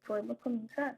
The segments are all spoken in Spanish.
Podemos comenzar.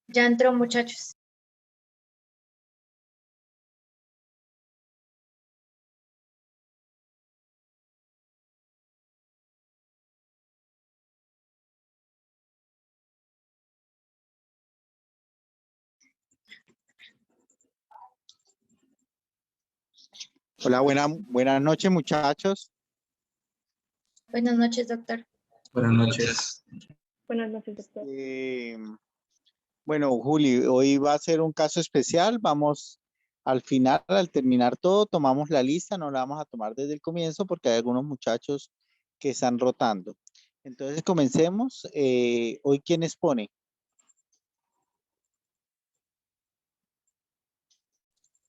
Ya entró, muchachos. Hola, buenas noches, muchachos. Buenas noches, doctor. Buenas noches. Buenas noches, doctor. Bueno, Juli, hoy va a ser un caso especial. Vamos al final, al terminar todo, tomamos la lista, no la vamos a tomar desde el comienzo porque hay algunos muchachos que están rotando. Entonces, comencemos. Hoy, ¿quién expone?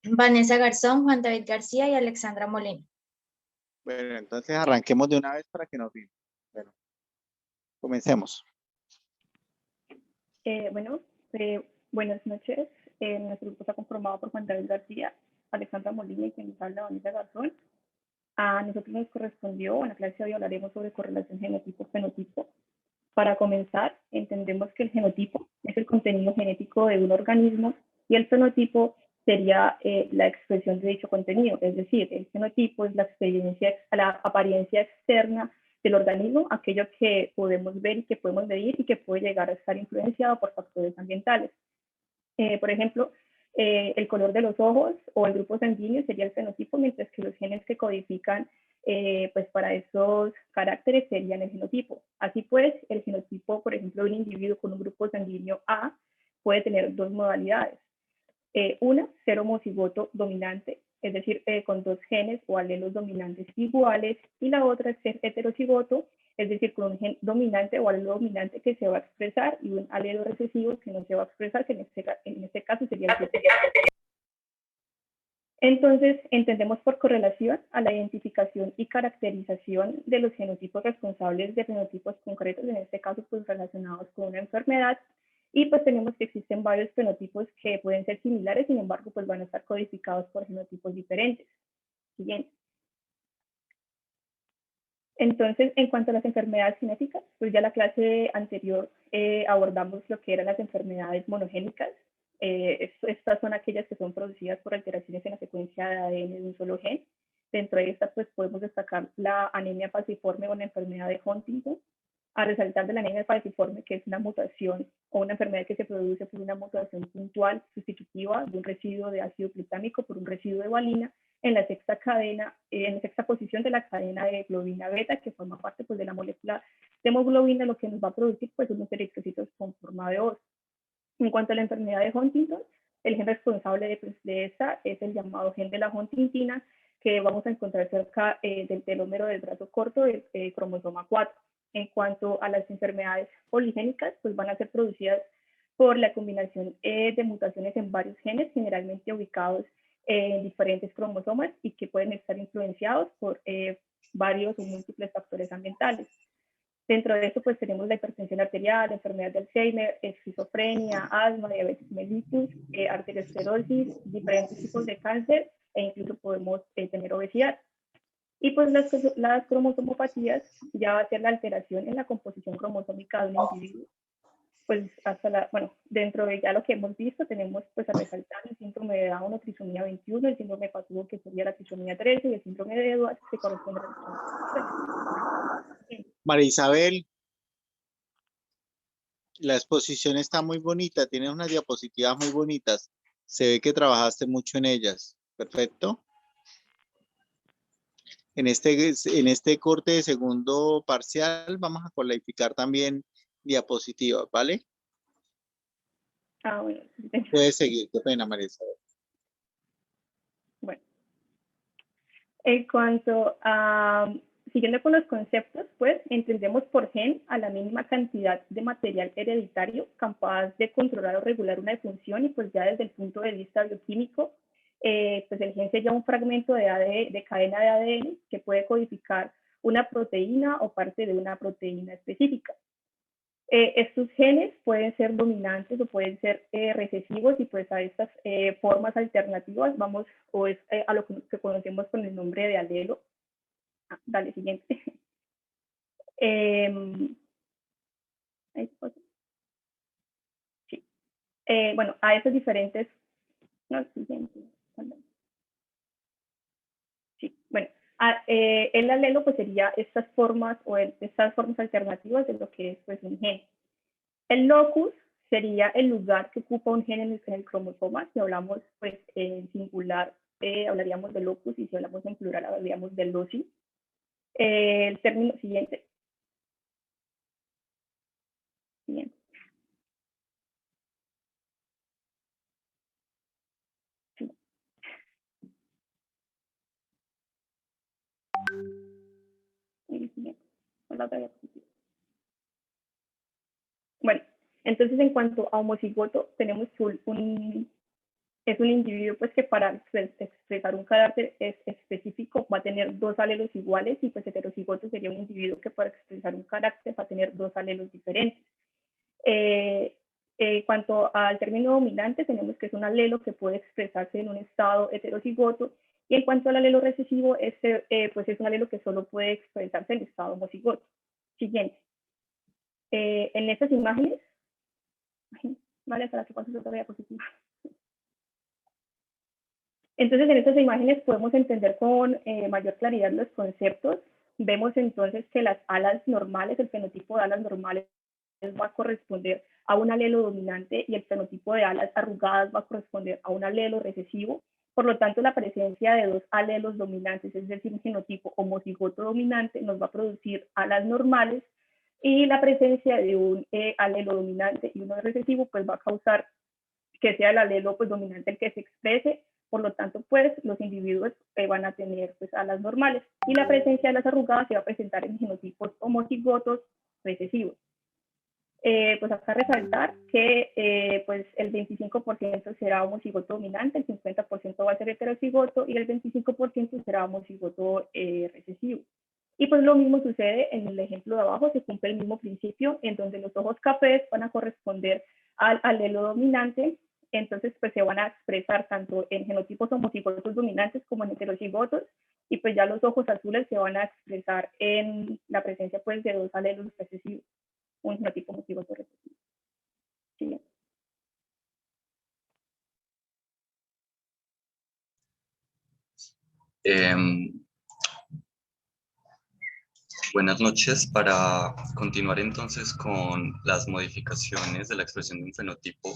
Vanessa Garzón, Juan David García y Alexandra Molina. Bueno, entonces arranquemos de una vez para que nos vean. Bueno, comencemos. Buenas noches. Nuestro grupo está conformado por Juan David García, Alexandra Molina y quien nos habla, Vanessa Garzón. A nosotros nos correspondió, en la clase de hoy hablaremos sobre correlación genotipo-fenotipo. Para comenzar, entendemos que el genotipo es el contenido genético de un organismo y el fenotipo sería la expresión de dicho contenido, es decir, el fenotipo es la apariencia externa del organismo, aquello que podemos ver y que podemos medir y que puede llegar a estar influenciado por factores ambientales. Por ejemplo, el color de los ojos o el grupo sanguíneo sería el fenotipo, mientras que los genes que codifican pues para esos caracteres serían el genotipo. Así pues, el genotipo, por ejemplo, de un individuo con un grupo sanguíneo A puede tener dos modalidades. Una, ser homocigoto dominante, es decir, con dos genes o alelos dominantes iguales, y la otra es ser heterocigoto, es decir, con un gen dominante o alelo dominante que se va a expresar y un alelo recesivo que no se va a expresar, que en este caso sería el Entonces, entendemos por correlación a la identificación y caracterización de los genotipos responsables de fenotipos concretos, en este caso, pues relacionados con una enfermedad, y pues tenemos que existen varios fenotipos que pueden ser similares, sin embargo, pues van a estar codificados por genotipos diferentes. Siguiente. Entonces, en cuanto a las enfermedades genéticas, pues ya la clase anterior abordamos lo que eran las enfermedades monogénicas. Estas son aquellas que son producidas por alteraciones en la secuencia de ADN de un solo gen. Dentro de estas, pues podemos destacar la anemia falciforme o la enfermedad de Huntington. A resaltar de la anemia falciforme, que es una mutación o una enfermedad que se produce por una mutación puntual sustitutiva de un residuo de ácido glutámico por un residuo de valina en la sexta cadena, en la sexta posición de la cadena de globina beta, que forma parte pues, de la molécula de hemoglobina, lo que nos va a producir pues, unos eritrocitos con forma de os. En cuanto a la enfermedad de Huntington, el gen responsable de esta es el llamado gen de la huntingtina, que vamos a encontrar cerca del telómero del brazo corto del cromosoma 4. En cuanto a las enfermedades poligénicas, pues van a ser producidas por la combinación de mutaciones en varios genes, generalmente ubicados en diferentes cromosomas y que pueden estar influenciados por varios o múltiples factores ambientales. Dentro de esto, pues tenemos la hipertensión arterial, la enfermedad de Alzheimer, esquizofrenia, asma, diabetes mellitus, arteriosclerosis, diferentes tipos de cáncer e incluso podemos tener obesidad. Y pues las cromosomopatías ya va a ser la alteración en la composición cromosómica de un individuo. Pues hasta dentro de ya lo que hemos visto, tenemos pues a resaltar el síndrome de Down o trisomía 21, el síndrome hepático que sería la trisomía 13 y el síndrome de Edwards que corresponde a la trisomía 13. María Isabel, la exposición está muy bonita, tienes unas diapositivas muy bonitas. Se ve que trabajaste mucho en ellas. Perfecto. En este corte de segundo parcial vamos a cualificar también diapositivas, ¿vale? Ah, bueno. Puedes seguir, qué pena, María Isabel. Bueno, en cuanto a, siguiendo con los conceptos, pues entendemos por gen a la mínima cantidad de material hereditario capaz de controlar o regular una función, y pues ya desde el punto de vista bioquímico, pues el gen sería un fragmento de cadena de ADN que puede codificar una proteína o parte de una proteína específica. Estos genes pueden ser dominantes o pueden ser recesivos, y pues a estas formas alternativas vamos, o es a lo que conocemos con el nombre de alelo. Dale, siguiente. Sí. Bueno, a esos diferentes, no, siguiente. Sí, bueno, el alelo pues sería estas formas o estas formas alternativas de lo que es pues un gen. El locus sería el lugar que ocupa un gen en el cromosoma. Si hablamos pues en singular, hablaríamos de locus, y si hablamos en plural hablaríamos de loci. El término siguiente. Siguiente. Sí. Y siguiente. La otra diapositiva. Bueno, entonces en cuanto a homocigoto, tenemos es un individuo pues que para expresar un carácter específico va a tener dos alelos iguales, y pues heterocigoto sería un individuo que para expresar un carácter va a tener dos alelos diferentes. En cuanto al término dominante, tenemos que es un alelo que puede expresarse en un estado heterocigoto, y en cuanto al alelo recesivo, pues es un alelo que solo puede expresarse en estado homocigoto. Siguiente. En estas imágenes, vale, para que pases otra diapositiva. Entonces, en estas imágenes podemos entender con mayor claridad los conceptos. Vemos entonces que las alas normales, el fenotipo de alas normales va a corresponder a un alelo dominante, y el fenotipo de alas arrugadas va a corresponder a un alelo recesivo. Por lo tanto, la presencia de dos alelos dominantes, es decir, un genotipo homocigoto dominante, nos va a producir alas normales, y la presencia de un alelo dominante y uno recesivo pues va a causar que sea el alelo pues dominante el que se exprese. Por lo tanto, pues los individuos van a tener pues alas normales, y la presencia de las arrugadas se va a presentar en genotipos homocigotos recesivos. Pues acá resaltar que pues el 25% será homocigoto dominante, el 50% va a ser heterocigoto, y el 25% será homocigoto recesivo. Y pues lo mismo sucede en el ejemplo de abajo, se cumple el mismo principio, en donde los ojos cafés van a corresponder al alelo dominante. Entonces pues se van a expresar tanto en genotipos homocigotos dominantes como en heterocigotos, y pues ya los ojos azules se van a expresar en la presencia pues de dos alelos recesivos, un genotipo homocigoto recesivo. Sí. Buenas noches. Para continuar entonces con las modificaciones de la expresión de un fenotipo,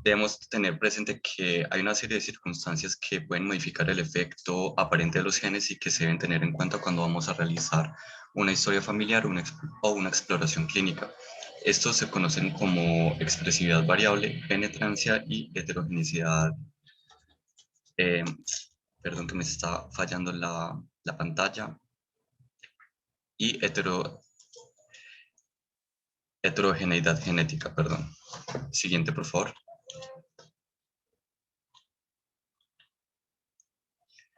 debemos tener presente que hay una serie de circunstancias que pueden modificar el efecto aparente de los genes y que se deben tener en cuenta cuando vamos a realizar una historia familiar o una exploración clínica. Estos se conocen como expresividad variable, penetrancia y heterogeneidad. Perdón que me está fallando la pantalla. Y heterogeneidad genética, perdón. Siguiente, por favor.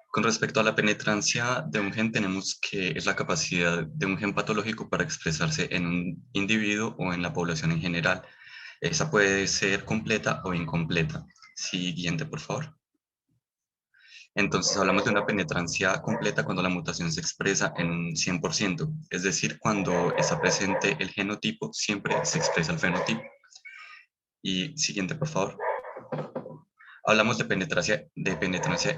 Con respecto a la penetrancia de un gen, tenemos que es la capacidad de un gen patológico para expresarse en un individuo o en la población en general. Esa puede ser completa o incompleta. Siguiente, por favor. Entonces hablamos de una penetrancia completa cuando la mutación se expresa en un 100%, es decir, cuando está presente el genotipo, siempre se expresa el fenotipo. Y siguiente, por favor. Hablamos de penetrancia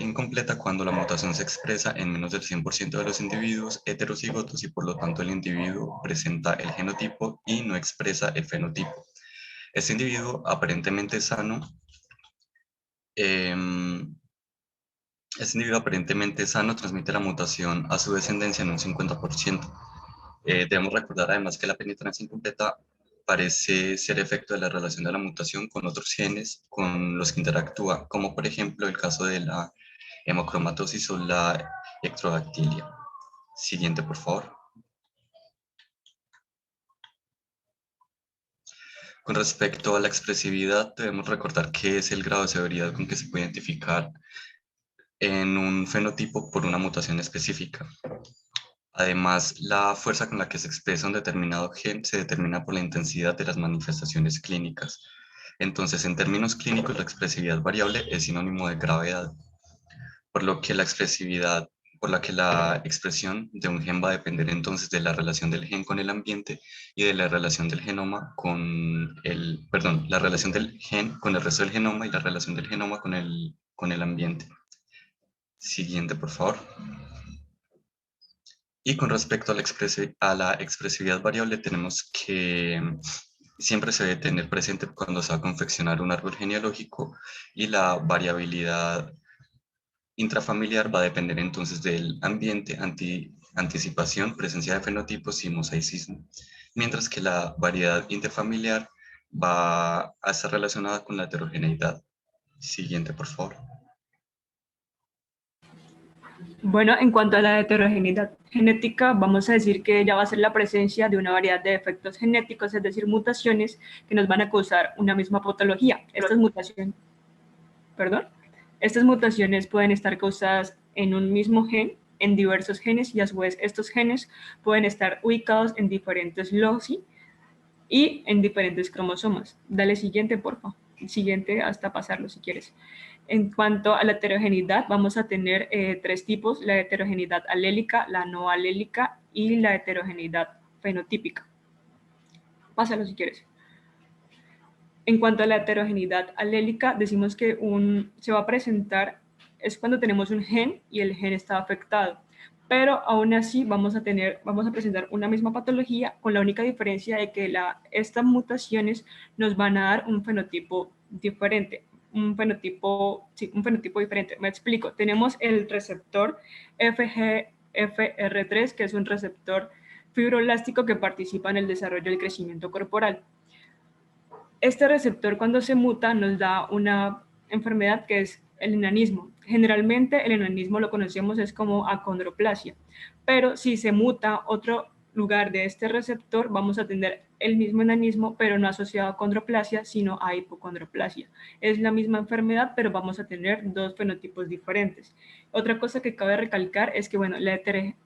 incompleta cuando la mutación se expresa en menos del 100% de los individuos heterocigotos, y por lo tanto el individuo presenta el genotipo y no expresa el fenotipo. Este individuo aparentemente sano Este individuo aparentemente sano transmite la mutación a su descendencia en un 50%. Debemos recordar además que la penetrancia incompleta parece ser efecto de la relación de la mutación con otros genes con los que interactúa, como por ejemplo el caso de la hemocromatosis o la ectrodactilia. Siguiente, por favor. Con respecto a la expresividad, debemos recordar que es el grado de severidad con que se puede identificar en un fenotipo por una mutación específica. Además, la fuerza con la que se expresa un determinado gen se determina por la intensidad de las manifestaciones clínicas. Entonces, en términos clínicos, la expresividad variable es sinónimo de gravedad, por lo que la expresión de un gen va a depender entonces de la relación del gen con el ambiente y de la relación del genoma con la relación del gen con el resto del genoma y la relación del genoma con el ambiente. Siguiente, por favor. Y con respecto a la expresividad variable, tenemos que siempre se debe tener presente cuando se va a confeccionar un árbol genealógico, y la variabilidad intrafamiliar va a depender entonces del ambiente, anticipación, presencia de fenotipos y mosaicismo, mientras que la variedad interfamiliar va a estar relacionada con la heterogeneidad. Siguiente, por favor. Bueno, en cuanto a la heterogeneidad genética, vamos a decir que ella va a ser la presencia de una variedad de efectos genéticos, es decir, mutaciones que nos van a causar una misma patología. Estas mutaciones pueden estar causadas en un mismo gen, en diversos genes, y a su vez estos genes pueden estar ubicados en diferentes loci y en diferentes cromosomas. Dale siguiente, por favor. Siguiente hasta pasarlo si quieres. En cuanto a la heterogeneidad, vamos a tener tres tipos: la heterogeneidad alélica, la no alélica y la heterogeneidad fenotípica. Pásalo si quieres. En cuanto a la heterogeneidad alélica, decimos que se va a presentar es cuando tenemos un gen y el gen está afectado, pero aún así vamos a presentar una misma patología, con la única diferencia de que estas mutaciones nos van a dar un fenotipo diferente. Un fenotipo diferente. Me explico. Tenemos el receptor FGFR3, que es un receptor fibroelástico que participa en el desarrollo del crecimiento corporal. Este receptor, cuando se muta, nos da una enfermedad que es el enanismo. Generalmente el enanismo lo conocemos es como acondroplasia, pero si se muta otro lugar de este receptor, vamos a tener el mismo enanismo, pero no asociado a acondroplasia, sino a hipocondroplasia. Es la misma enfermedad, pero vamos a tener dos fenotipos diferentes. Otra cosa que cabe recalcar es que, bueno, la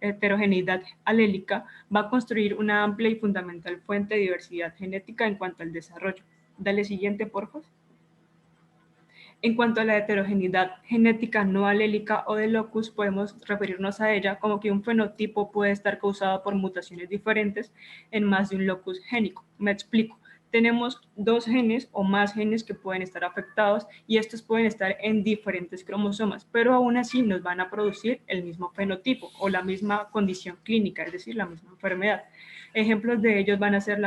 heterogeneidad alélica va a construir una amplia y fundamental fuente de diversidad genética en cuanto al desarrollo. Dale siguiente, por favor. En cuanto a la heterogeneidad genética no alélica o de locus, podemos referirnos a ella como que un fenotipo puede estar causado por mutaciones diferentes en más de un locus génico. Me explico. Tenemos dos genes o más genes que pueden estar afectados, y estos pueden estar en diferentes cromosomas, pero aún así nos van a producir el mismo fenotipo o la misma condición clínica, es decir, la misma enfermedad. Ejemplos de ellos van a ser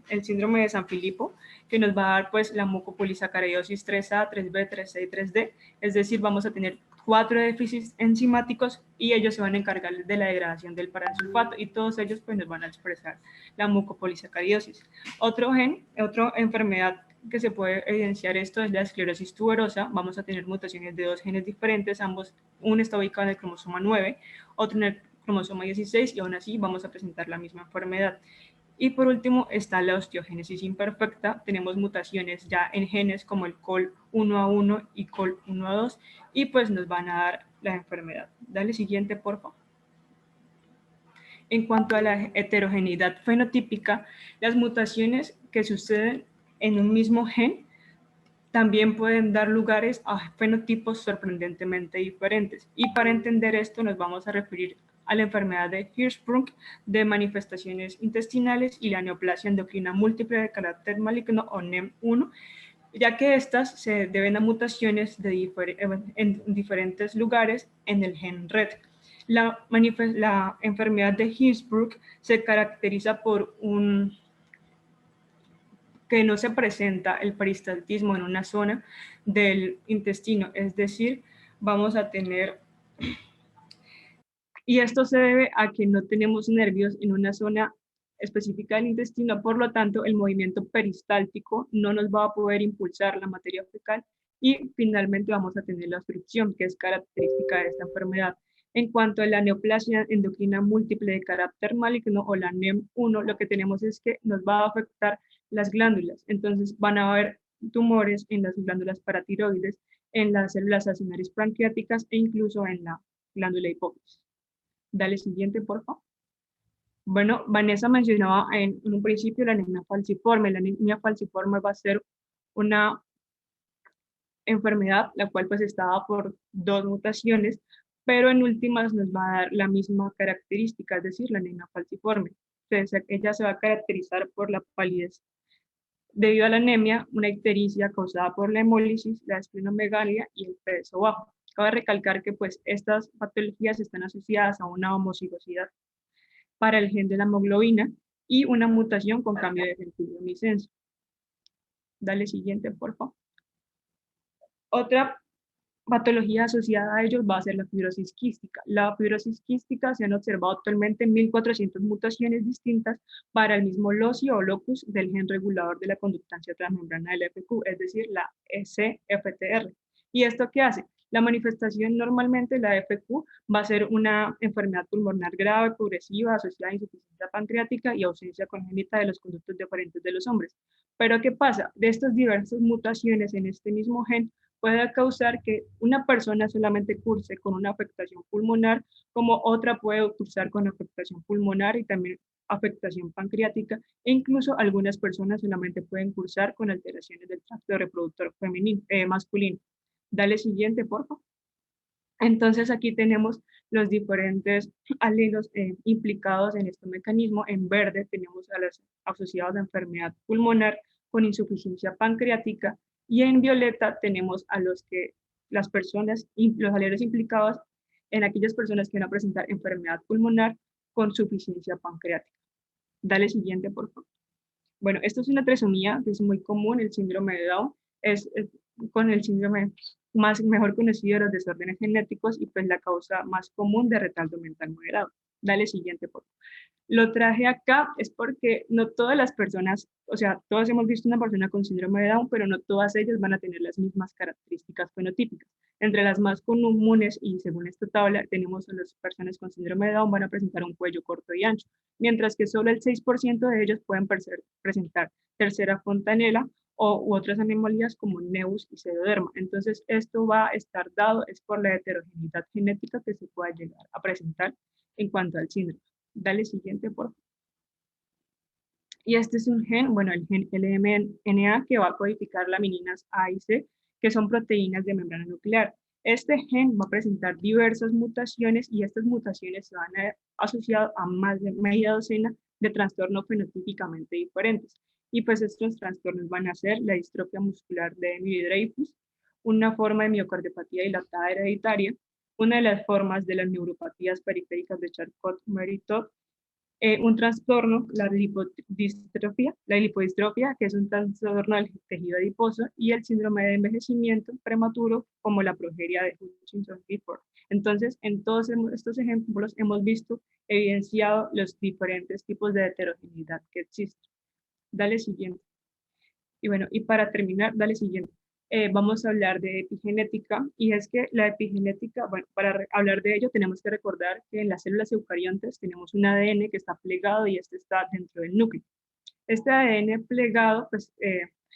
el síndrome de San Filipo, que nos va a dar pues la mucopolisacaridosis 3A, 3B, 3C y 3D, es decir, vamos a tener 4 déficits enzimáticos y ellos se van a encargar de la degradación del parasulfato, y todos ellos pues nos van a expresar la mucopolisacaridosis. Otra enfermedad que se puede evidenciar esto es la esclerosis tuberosa. Vamos a tener mutaciones de dos genes diferentes, uno está ubicado en el cromosoma 9, otro en el cromosoma 16, y aún así vamos a presentar la misma enfermedad. Y por último está la osteogénesis imperfecta. Tenemos mutaciones ya en genes como el COL1A1 y COL1A2, y pues nos van a dar la enfermedad. Dale siguiente, por favor. En cuanto a la heterogeneidad fenotípica, las mutaciones que suceden en un mismo gen también pueden dar lugares a fenotipos sorprendentemente diferentes. Y para entender esto nos vamos a referir a la enfermedad de Hirschsprung de manifestaciones intestinales y la neoplasia endocrina múltiple de carácter maligno o NEM1, ya que estas se deben a mutaciones en diferentes lugares en el gen RET. La enfermedad de Hirschsprung se caracteriza por que no se presenta el peristaltismo en una zona del intestino, es decir, vamos a tener, y esto se debe a que no tenemos nervios en una zona específica del intestino, por lo tanto el movimiento peristáltico no nos va a poder impulsar la materia fecal y finalmente vamos a tener la obstrucción, que es característica de esta enfermedad. En cuanto a la neoplasia endocrina múltiple de carácter maligno o la NEM1, lo que tenemos es que nos va a afectar las glándulas, entonces van a haber tumores en las glándulas paratiroides, en las células acinares pancreáticas e incluso en la glándula hipófisis. Dale siguiente, por favor. Bueno, Vanessa mencionaba en un principio la anemia falciforme. La anemia falciforme va a ser una enfermedad la cual pues está dada por 2 mutaciones, pero en últimas nos va a dar la misma característica, es decir, la anemia falciforme. Entonces, ella se va a caracterizar por la palidez debido a la anemia, una ictericia causada por la hemólisis, la esplenomegalia y el peso bajo. Cabe recalcar que pues estas patologías están asociadas a una homocigosidad para el gen de la hemoglobina y una mutación con cambio de centromicenso. Dale siguiente, por favor. Otra patología asociada a ellos va a ser la fibrosis quística. La fibrosis quística se han observado actualmente 1.400 mutaciones distintas para el mismo locio o locus del gen regulador de la conductancia transmembrana del FQ, es decir, la CFTR. ¿Y esto qué hace? La manifestación normalmente, la FQ, va a ser una enfermedad pulmonar grave, progresiva, asociada a insuficiencia pancreática y ausencia congénita de los conductos deferentes de los hombres. Pero ¿qué pasa? De estas diversas mutaciones en este mismo gen, puede causar que una persona solamente curse con una afectación pulmonar, como otra puede cursar con afectación pulmonar y también afectación pancreática, e incluso algunas personas solamente pueden cursar con alteraciones del tracto reproductor femenino, masculino. Dale siguiente, por favor. Entonces aquí tenemos los diferentes alelos implicados en este mecanismo. En verde tenemos a los asociados a enfermedad pulmonar con insuficiencia pancreática, y en violeta tenemos a las personas, los alelos implicados en aquellas personas que van a presentar enfermedad pulmonar con suficiencia pancreática. Dale siguiente, por favor. Bueno, esto es una trisomía que es muy común, el síndrome de Down, es con el síndrome mejor conocido de los desórdenes genéticos y pues la causa más común de retardo mental moderado. Dale siguiente, por favor. Lo traje acá es porque no todas las personas, o sea, todos hemos visto una persona con síndrome de Down, pero no todas ellas van a tener las mismas características fenotípicas. Entre las más comunes, y según esta tabla, tenemos a las personas con síndrome de Down van a presentar un cuello corto y ancho, mientras que solo el 6% de ellos pueden presentar tercera fontanela u otras anomalías como Neus y pseudoderma. Entonces, esto va a estar dado es por la heterogeneidad genética que se pueda llegar a presentar en cuanto al síndrome. Dale siguiente, por favor. Y este es un gen, bueno, el gen LMNA, que va a codificar lamininas A y C, que son proteínas de membrana nuclear. Este gen va a presentar diversas mutaciones y estas mutaciones se van a asociar a más de media docena de trastornos fenotípicamente diferentes. Y pues estos trastornos van a ser la distrofia muscular de Emilie-Dreyfus, una forma de miocardiopatía dilatada hereditaria, una de las formas de las neuropatías periféricas de Charcot-Marie-Tooth, un trastorno, la lipodistrofia, que es un trastorno del tejido adiposo, y el síndrome de envejecimiento prematuro, como la progeria de Hutchinson-Gilford. Entonces, en todos estos ejemplos hemos visto evidenciado los diferentes tipos de heterogeneidad que existen. Dale siguiente. Y bueno, y para terminar, dale siguiente. Vamos a hablar de epigenética, y es que la epigenética, bueno, para hablar de ello tenemos que recordar que en las células eucariontes tenemos un ADN que está plegado y este está dentro del núcleo. Este ADN plegado pues,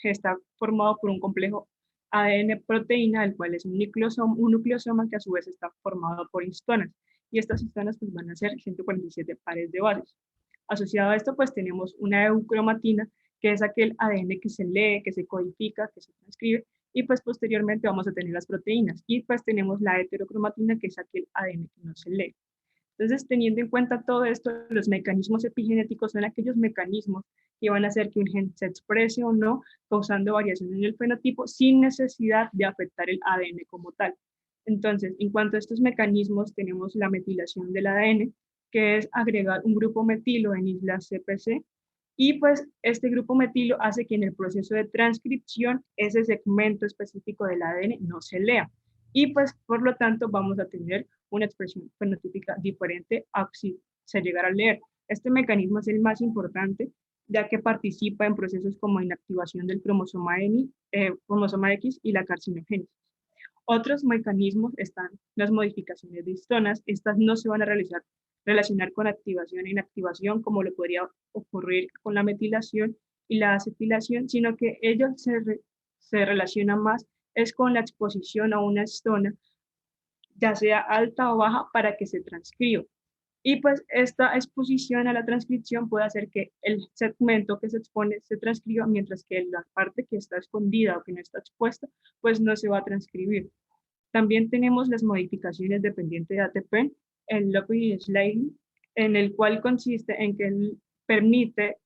está formado por un complejo ADN-proteína, el cual es un nucleosoma que a su vez está formado por histonas, y estas histonas pues, van a ser 147 pares de bases. Asociado a esto pues tenemos una eucromatina, que es aquel ADN que se lee, que se codifica, que se transcribe, y pues posteriormente vamos a tener las proteínas, y pues tenemos la heterocromatina, que es aquel ADN que no se lee. Entonces, teniendo en cuenta todo esto, los mecanismos epigenéticos son aquellos mecanismos que van a hacer que un gen se exprese o no, causando variaciones en el fenotipo, sin necesidad de afectar el ADN como tal. Entonces, en cuanto a estos mecanismos, tenemos la metilación del ADN, que es agregar un grupo metilo en islas CPC, y pues este grupo metilo hace que en el proceso de transcripción ese segmento específico del ADN no se lea. y pues por lo tanto vamos a tener una expresión fenotípica diferente a si se llegara a leer. Este mecanismo es el más importante, ya que participa en procesos como inactivación del cromosoma X y la carcinogénesis. Otros mecanismos están las modificaciones de histonas. Estas no se van a relacionar con activación e inactivación como lo podría ocurrir con la metilación y la acetilación, sino que ellos se relacionan más es con la exposición a una histona, ya sea alta o baja, para que se transcriba. Y pues esta exposición a la transcripción puede hacer que el segmento que se expone se transcriba, mientras que la parte que está escondida o que no está expuesta, pues no se va a transcribir. También tenemos las modificaciones dependientes de ATP, el looping sliding, en el cual consiste en que permite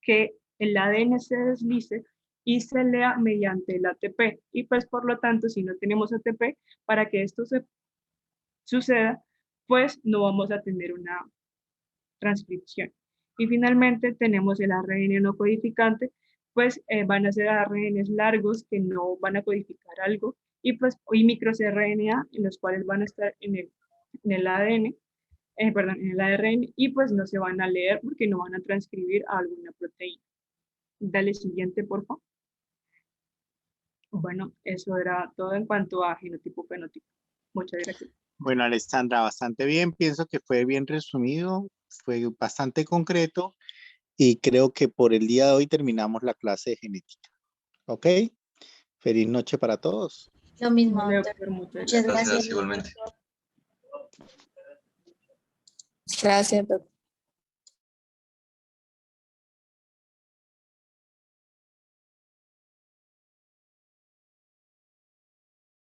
que el ADN se deslice y se lea mediante el ATP. Y pues por lo tanto, si no tenemos ATP, para que esto suceda, pues no vamos a tener una transcripción. Y finalmente tenemos el ARN no codificante, pues van a ser ARNs largos que no van a codificar algo, y pues y microRNA en los cuales van a estar en el ADN, en el ARN, y pues no se van a leer porque no van a transcribir a alguna proteína. Dale siguiente, por favor. Bueno, eso era todo en cuanto a genotipo-fenotipo. Muchas gracias. Bueno, Alessandra, bastante bien. Pienso que fue bien resumido, fue bastante concreto y creo que por el día de hoy terminamos la clase de genética. ¿Ok? Feliz noche para todos. Lo mismo, Vale, doctor. doctor, muchas Muchas Gracias, gracias. igualmente. Gracias, doctor.